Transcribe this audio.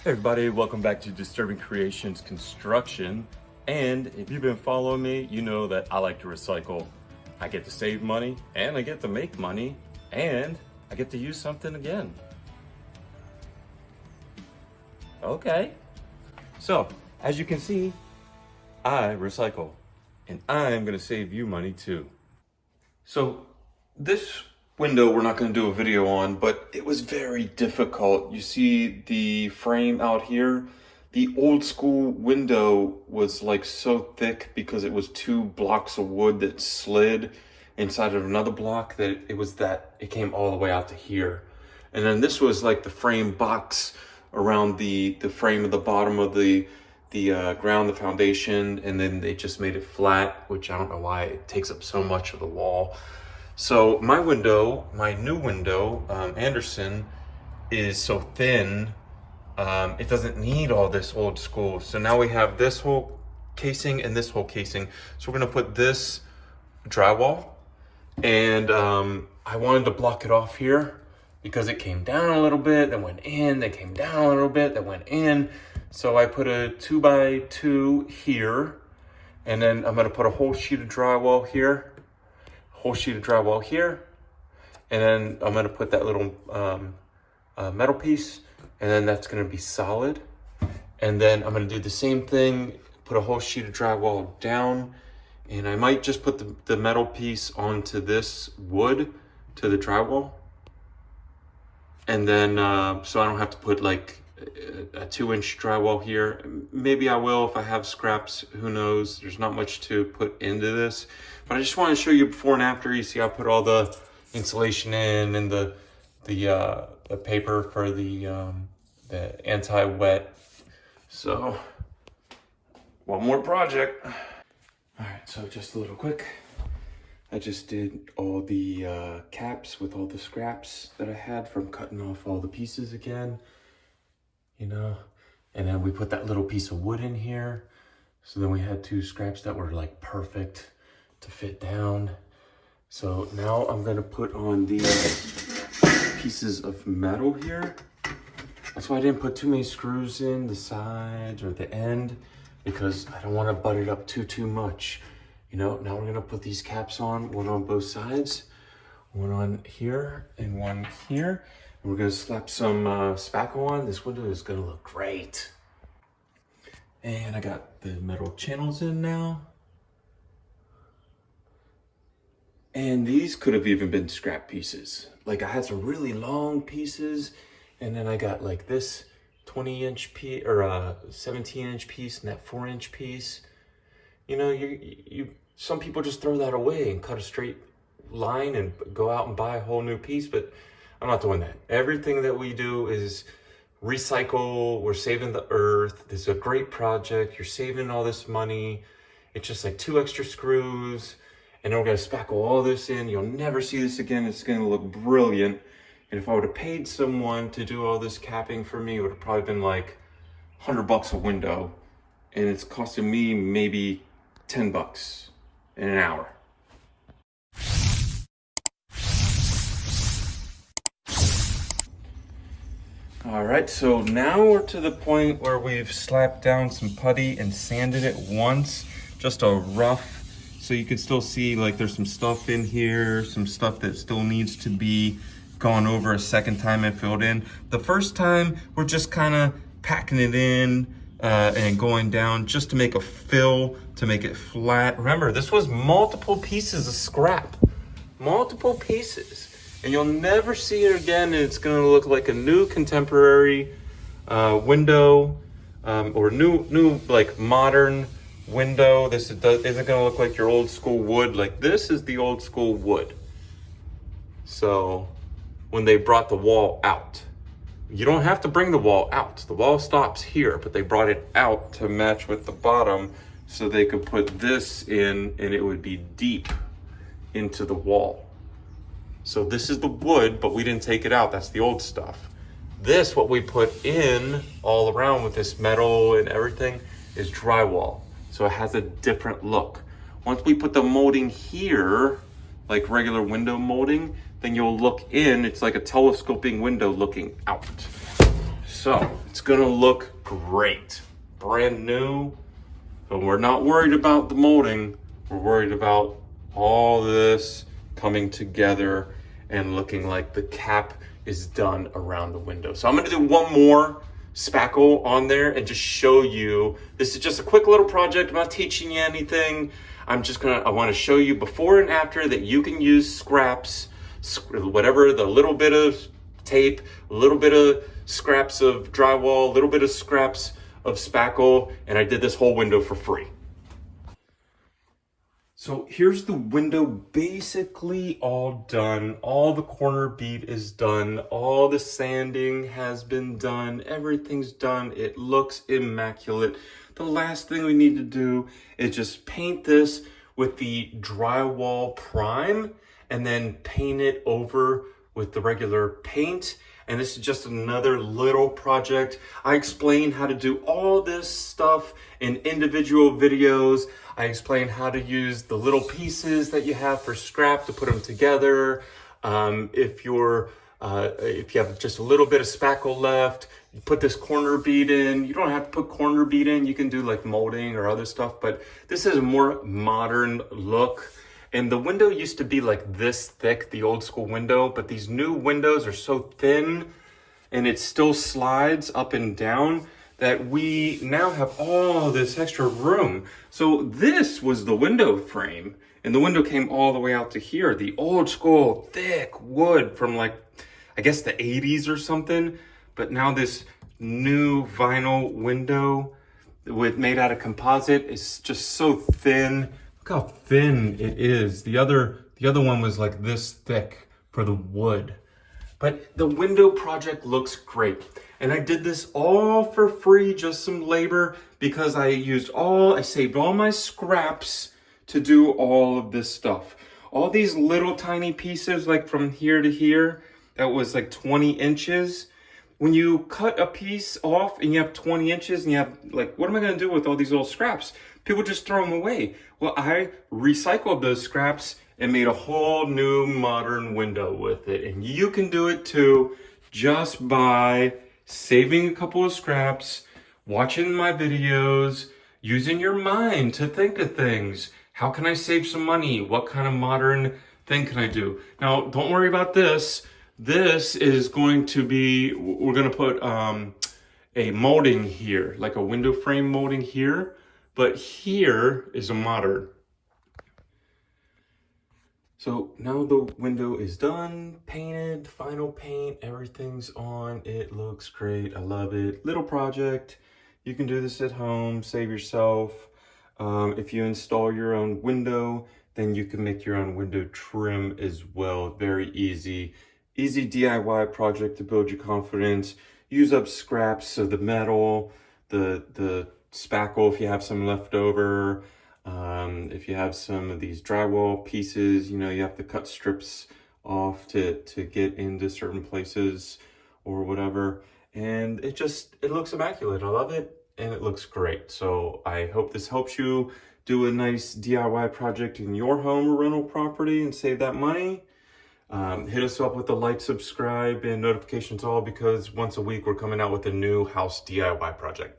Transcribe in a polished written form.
Hey everybody, welcome back to Disturbing Kreationz Construction. And if you've been following me, you know that I like to recycle. I get to save money, and I get to make money, and I get to use something again. Okay. So, as you can see, I recycle, and I'm gonna save you money too. So, this window we're not going to do a video on, but it was very difficult. You see the frame out here? The old school window was like so thick because it was 2 blocks of wood that slid inside of another block that it came all the way out to here. And then this was like the frame box around the frame of the bottom of the ground, the foundation, and then they just made it flat, which I don't know why it takes up so much of the wall. So my window, my new window, Anderson, is so thin, it doesn't need all this old school. So now we have this whole casing and this whole casing. So we're gonna put this drywall, and I wanted to block it off here because it came down a little bit, then went in, then came down a little bit, then went in. So I put a 2x2 here, and then I'm gonna put a whole sheet of drywall here. Whole sheet of drywall here, and then I'm going to put that little metal piece, and then that's going to be solid. And then I'm going to do the same thing, put a whole sheet of drywall down, and I might just put the metal piece onto this wood to the drywall, and then so I don't have to put like a 2-inch drywall here. Maybe I will if I have scraps, who knows. There's not much to put into this, but I just want to show you before and after. You see I put all the insulation in and the paper for the anti-wet. So one more project. All right, so just a little quick. I just did all the caps with all the scraps that I had from cutting off all the pieces again. You know, and then we put that little piece of wood in here. So then we had 2 scraps that were like perfect to fit down. So now I'm gonna put on these pieces of metal here. That's why I didn't put too many screws in the sides or the end, because I don't want to butt it up too much. You know, now we're gonna put these caps on, one on both sides, one on here and one here. We're gonna slap some spackle on. This window is gonna look great. And I got the metal channels in now. And these could have even been scrap pieces. Like I had some really long pieces, and then I got like this 20-inch piece or 17-inch piece and that 4-inch piece. You know, some people just throw that away and cut a straight line and go out and buy a whole new piece, but I'm not doing that. Everything that we do is recycle. We're saving the earth. This is a great project. You're saving all this money. It's just like 2 extra screws, and then we're gonna spackle all this in. You'll never see this again. It's gonna look brilliant. And if I would have paid someone to do all this capping for me, it would have probably been like $100 a window, and it's costing me maybe $10 in an hour. All right, so now we're to the point where we've slapped down some putty and sanded it once, just a rough, so you can still see like there's some stuff in here, some stuff that still needs to be gone over a second time and filled in. The first time, we're just kind of packing it in and going down just to make a fill, to make it flat. Remember, this was multiple pieces of scrap, multiple pieces. And you'll never see it again, and it's gonna look like a new contemporary window, or new like modern window. This isn't gonna look like your old school wood. Like this is the old school wood. So when they brought the wall out, you don't have to bring the wall out. The wall stops here, but they brought it out to match with the bottom so they could put this in and it would be deep into the wall. So this is the wood, but we didn't take it out. That's the old stuff. This, what we put in all around with this metal and everything, is drywall. So it has a different look. Once we put the molding here, like regular window molding, then you'll look in, it's like a telescoping window looking out. So it's gonna look great. Brand new. But we're not worried about the molding. We're worried about all this coming together and looking like the cap is done around the window. So I'm gonna do one more spackle on there and just show you. This is just a quick little project. I'm not teaching you anything. I wanna show you before and after that you can use scraps, whatever, the little bit of tape, a little bit of scraps of drywall, a little bit of scraps of spackle, and I did this whole window for free. So here's the window basically all done. All the corner bead is done. All the sanding has been done. Everything's done. It looks immaculate. The last thing we need to do is just paint this with the drywall prime and then paint it over with the regular paint. And this is just another little project. I explain how to do all this stuff in individual videos. I explain how to use the little pieces that you have for scrap to put them together. If you have just a little bit of spackle left, you put this corner bead in. You don't have to put corner bead in. You can do like molding or other stuff, but this is a more modern look. And the window used to be like this thick, the old school window, but these new windows are so thin and it still slides up and down that we now have all this extra room. So this was the window frame and the window came all the way out to here. The old school thick wood from like, I guess the 80s or something. But now this new vinyl window made out of composite is just so thin. Look how thin it is. The other one was like this thick for the wood. But the window project looks great. And I did this all for free, just some labor, because I saved all my scraps to do all of this stuff. All these little tiny pieces, like from here to here, that was like 20 inches. When you cut a piece off and you have 20 inches and you have like, what am I gonna do with all these little scraps? People just throw them away. Well, I recycled those scraps and made a whole new modern window with it. And you can do it too, just by saving a couple of scraps, watching my videos, using your mind to think of things. How can I save some money? What kind of modern thing can I do? Now, don't worry about this. This is going to be, we're gonna put a molding here, like a window frame molding here. But here is a modern. So now the window is done, painted, final paint, everything's on. It looks great, I love it. Little project, you can do this at home, save yourself. If you install your own window, then you can make your own window trim as well. Very easy. Easy DIY project to build your confidence. Use up scraps of the metal, the spackle if you have some left over. If you have some of these drywall pieces, you know, you have to cut strips off to get into certain places or whatever. And it looks immaculate. I love it and it looks great. So I hope this helps you do a nice DIY project in your home or rental property and save that money. Hit us up with the like, subscribe, and notifications all, because once a week we're coming out with a new house DIY project.